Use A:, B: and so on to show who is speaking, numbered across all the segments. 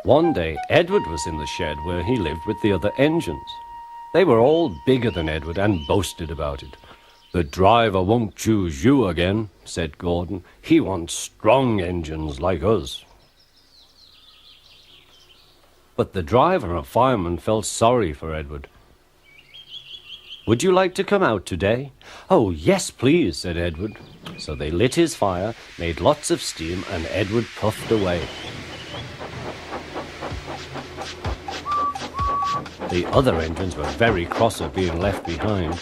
A: One day, Edward was in the shed where he lived with the other engines. They were all bigger than Edward and boasted about it. "The driver won't choose you again," said Gordon. "He wants strong engines like us." But the driver and fireman felt sorry for Edward. "Would you like to come out today?" "Oh, yes, please," said Edward. So they lit his fire, made lots of steam, and Edward puffed away. The other engines were very cross at being left behind.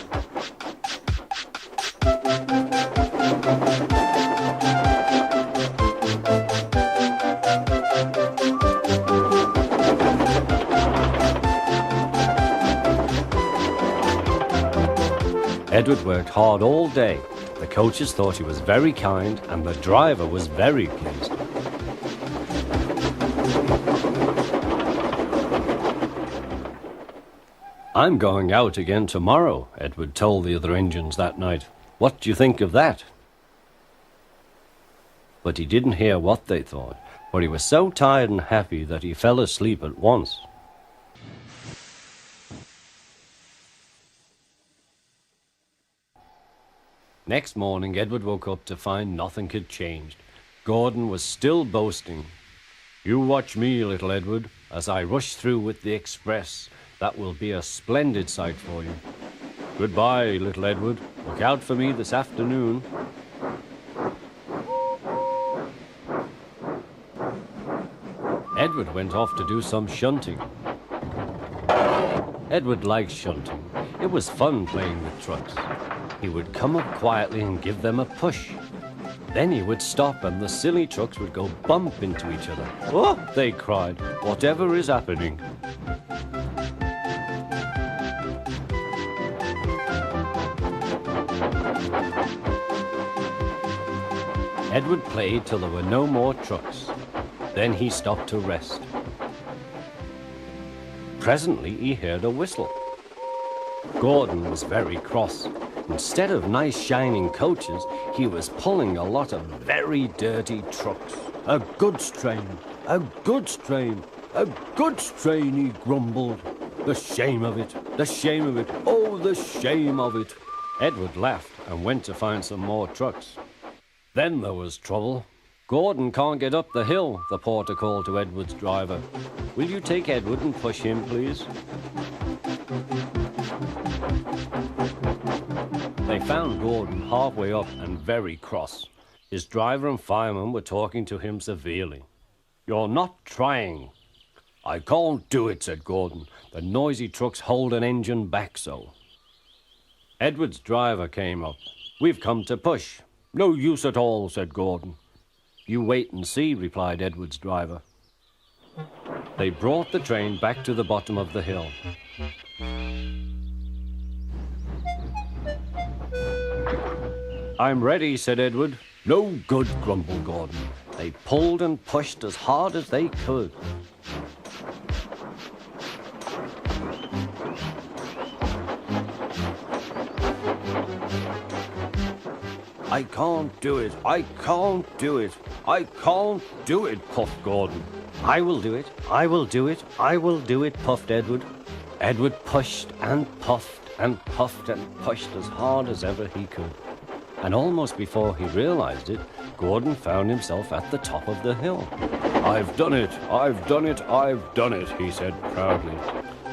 A: Edward worked hard all day. The coaches thought he was very kind, and the driver was very pleased. "I'm going out again tomorrow," Edward told the other engines that night. "What do you think of that?" But he didn't hear what they thought, for he was so tired and happy that he fell asleep at once. Next morning, Edward woke up to find nothing had changed. Gordon was still boasting. "You watch me, little Edward, as I rush through with the express. That will be a splendid sight for you. Goodbye, little Edward. Look out for me this afternoon." Edward went off to do some shunting. Edward liked shunting. It was fun playing with trucks. He would come up quietly and give them a push. Then he would stop and the silly trucks would go bump into each other. "Oh!" they cried. "Whatever is happening?" Edward played till there were no more trucks. Then he stopped to rest. Presently he heard a whistle. Gordon was very cross. Instead of nice shining coaches, he was pulling a lot of very dirty trucks. "A goods train, a goods train, a goods train," he grumbled. "The shame of it, the shame of it, oh, the shame of it." Edward laughed and went to find some more trucks. Then there was trouble. "Gordon can't get up the hill," the porter called to Edward's driver. "Will you take Edward and push him, please?" They found Gordon halfway up and very cross. His driver and fireman were talking to him severely. "You're not trying." "I can't do it," said Gordon. "The noisy trucks hold an engine back so." Edward's driver came up. "We've come to push." "No use at all," said Gordon. "You wait and see," replied Edward's driver. They brought the train back to the bottom of the hill. "I'm ready," said Edward. "No good," grumbled Gordon. They pulled and pushed as hard as they could. "I can't do it, I can't do it, I can't do it," puffed Gordon. "I will do it, I will do it, I will do it," puffed Edward. Edward pushed and puffed and puffed and pushed as hard as ever he could. And almost before he realized it, Gordon found himself at the top of the hill. "I've done it, I've done it, I've done it," he said proudly.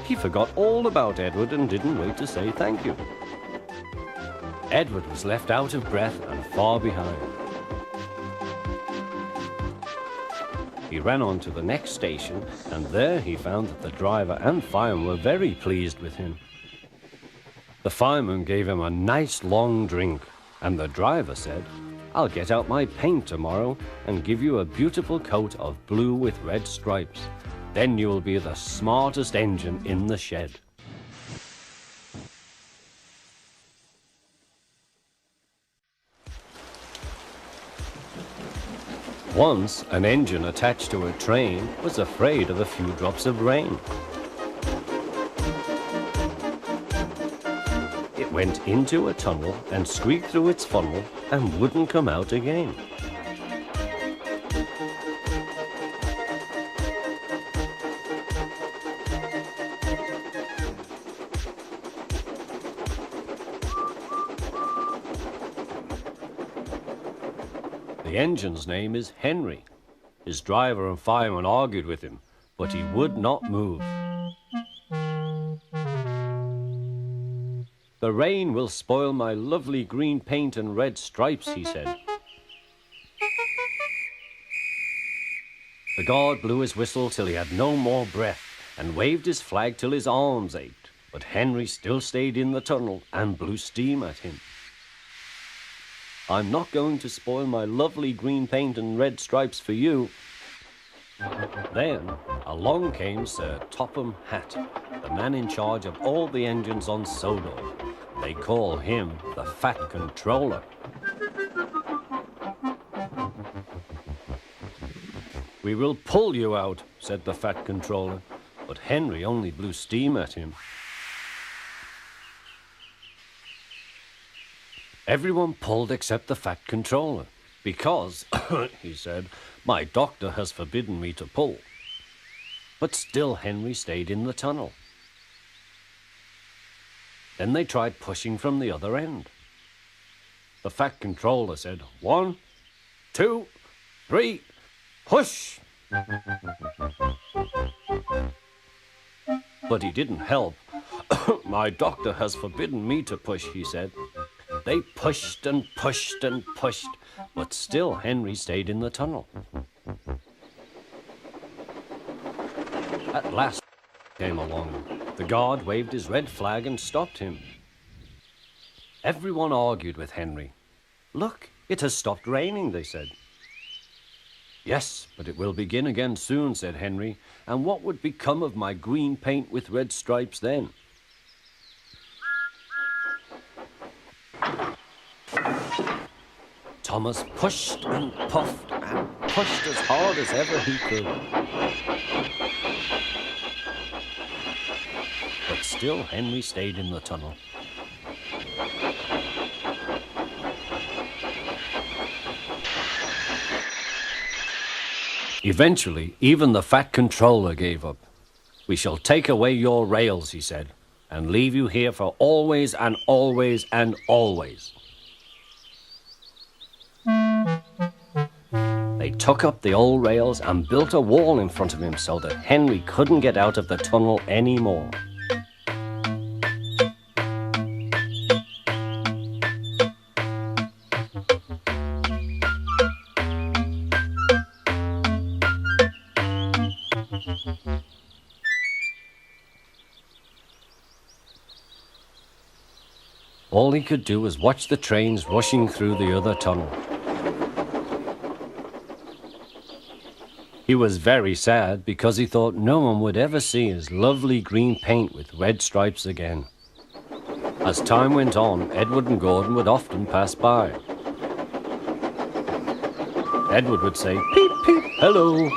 A: He forgot all about Edward and didn't wait to say thank you. Edward was left out of breath and far behind. He ran on to the next station, and there he found that the driver and fireman were very pleased with him. The fireman gave him a nice long drink, and the driver said, "I'll get out my paint tomorrow and give you a beautiful coat of blue with red stripes. Then you'll be the smartest engine in the shed." Once, an engine attached to a train was afraid of a few drops of rain. It went into a tunnel and squeaked through its funnel and wouldn't come out again. The engine's name is Henry. His driver and fireman argued with him, but he would not move. The rain will spoil my lovely green paint and red stripes, he said. The guard blew his whistle till he had no more breath and waved his flag till his arms ached, but Henry still stayed in the tunnel and blew steam at him. I'm not going to spoil my lovely green paint and red stripes for you. Then along came Sir Topham Hatt, the man in charge of all the engines on Sodor. They call him the Fat Controller. We will pull you out, said the Fat Controller, but Henry only blew steam at him. Everyone pulled except the Fat Controller, because, he said, my doctor has forbidden me to pull. But still Henry stayed in the tunnel. Then they tried pushing from the other end. The Fat Controller said, 1, 2, 3, push! But he didn't help. My doctor has forbidden me to push, he said. They pushed and pushed and pushed, but still Henry stayed in the tunnel. At last came along. The guard waved his red flag and stopped him. Everyone argued with Henry. Look, it has stopped raining, they said. Yes, but it will begin again soon, said Henry, and what would become of my green paint with red stripes then? Thomas pushed and puffed and pushed as hard as ever he could. But still Henry stayed in the tunnel. Eventually, even the Fat Controller gave up. We shall take away your rails, he said, and leave you here for always and always and always. They took up the old rails and built a wall in front of him so that Henry couldn't get out of the tunnel anymore. All he could do was watch the trains rushing through the other tunnel. He was very sad because he thought no one would ever see his lovely green paint with red stripes again. As time went on, Edward and Gordon would often pass by. Edward would say, "Peep, peep, hello."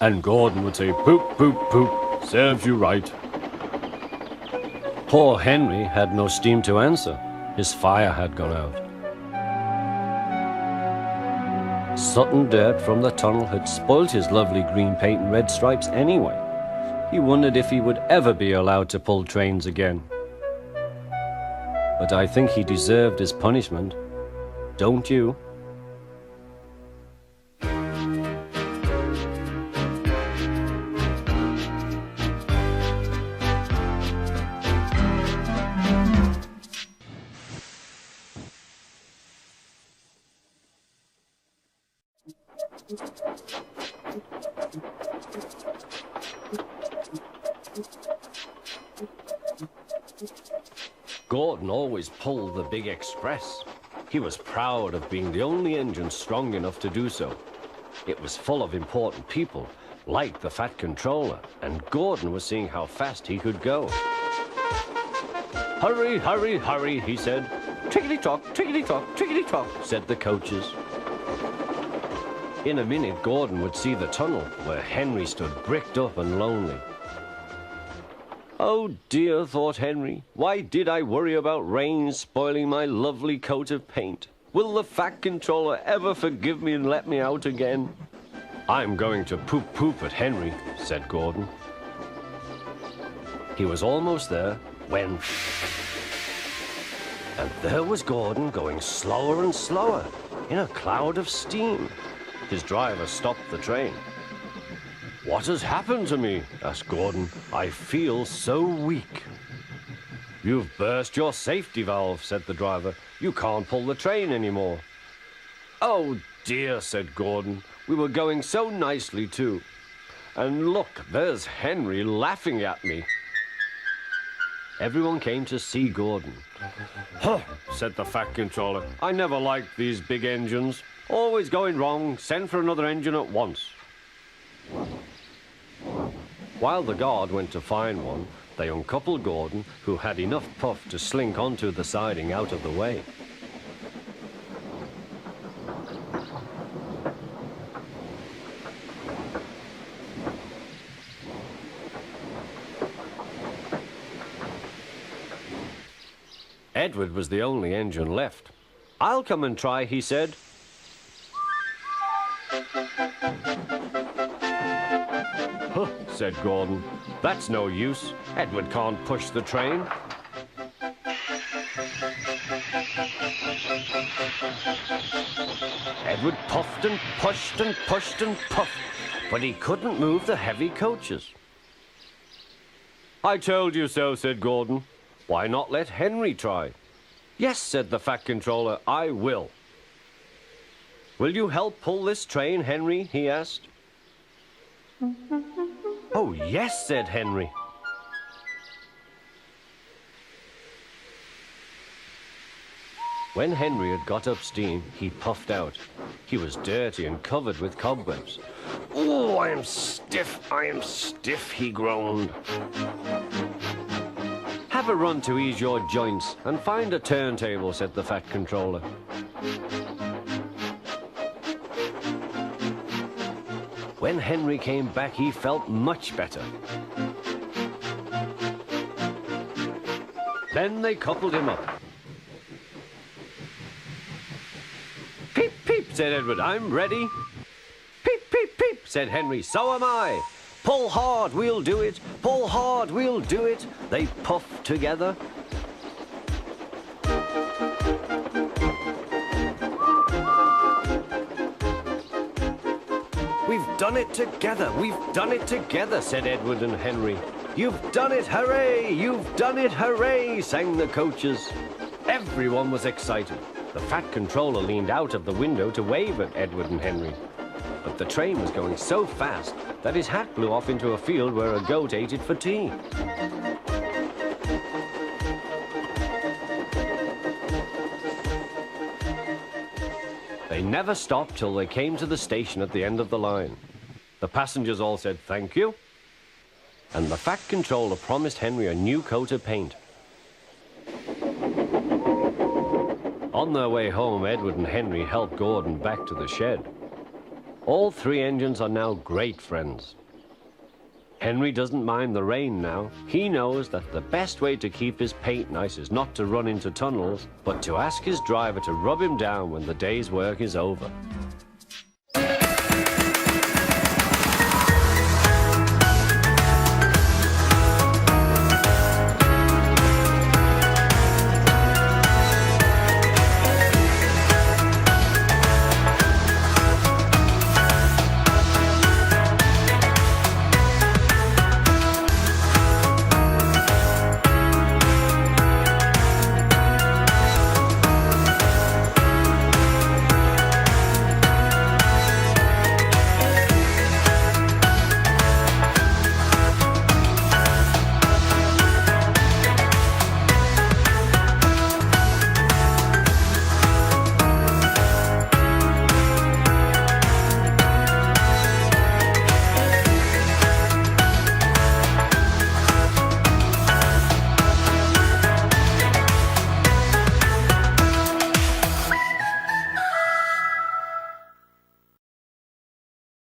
A: And Gordon would say, "Poop, poop, poop, serves you right." Poor Henry had no steam to answer. His fire had gone out. Sudden dirt from the tunnel had spoilt his lovely green paint and red stripes anyway. He wondered if he would ever be allowed to pull trains again. But I think he deserved his punishment. Don't you? Gordon always pulled the big express. He was proud of being the only engine strong enough to do so. It was full of important people, like the Fat Controller, and Gordon was seeing how fast he could go. "Hurry, hurry, hurry," he said. "Tickety-tock, tickety-tock, tickety-tock," said the coaches. In a minute, Gordon would see the tunnel where Henry stood bricked up and lonely. Oh dear, thought Henry, why did I worry about rain spoiling my lovely coat of paint? Will the Fat Controller ever forgive me and let me out again? I'm going to poop at Henry, said Gordon. He was almost there when And there was Gordon going slower and slower in a cloud of steam. His driver stopped the train. "What has happened to me?" asked Gordon. "I feel so weak." "You've burst your safety valve," said the driver. "You can't pull the train anymore." "Oh dear," said Gordon. "We were going so nicely too. And look, there's Henry laughing at me." Everyone came to see Gordon. "Huh," said the Fat Controller. "I never liked these big engines. Always going wrong. Send for another engine at once." While the guard went to find one, they uncoupled Gordon, who had enough puff to slink onto the siding out of the way. Edward was the only engine left. "I'll come and try," he said. "Huh," said Gordon. "That's no use. Edward can't push the train." Edward puffed and pushed and pushed and puffed, but he couldn't move the heavy coaches. "I told you so," said Gordon. "Why not let Henry try?" "Yes," said the Fat Controller, "I will." "Will you help pull this train, Henry?" he asked. "Oh, yes," said Henry. When Henry had got up steam, he puffed out. He was dirty and covered with cobwebs. "Oh, I am stiff," he groaned. "Have a run to ease your joints and find a turntable," said the Fat Controller. When Henry came back, he felt much better. Then they coupled him up. "Peep, peep," said Edward, "I'm ready." "Peep, peep, peep," said Henry, "so am I." "Pull hard, we'll do it. Pull hard, we'll do it." They puffed together. "We've done it together. We've done it together," said Edward and Henry. "You've done it, hooray! You've done it, hooray!" sang the coaches. Everyone was excited. The Fat Controller leaned out of the window to wave at Edward and Henry. But the train was going so fast that his hat blew off into a field where a goat ate it for tea. They never stopped till they came to the station at the end of the line. The passengers all said thank you, and the Fat Controller promised Henry a new coat of paint. On their way home, Edward and Henry helped Gordon back to the shed. All three engines are now great friends. Henry doesn't mind the rain now. He knows that the best way to keep his paint nice is not to run into tunnels, but to ask his driver to rub him down when the day's work is over.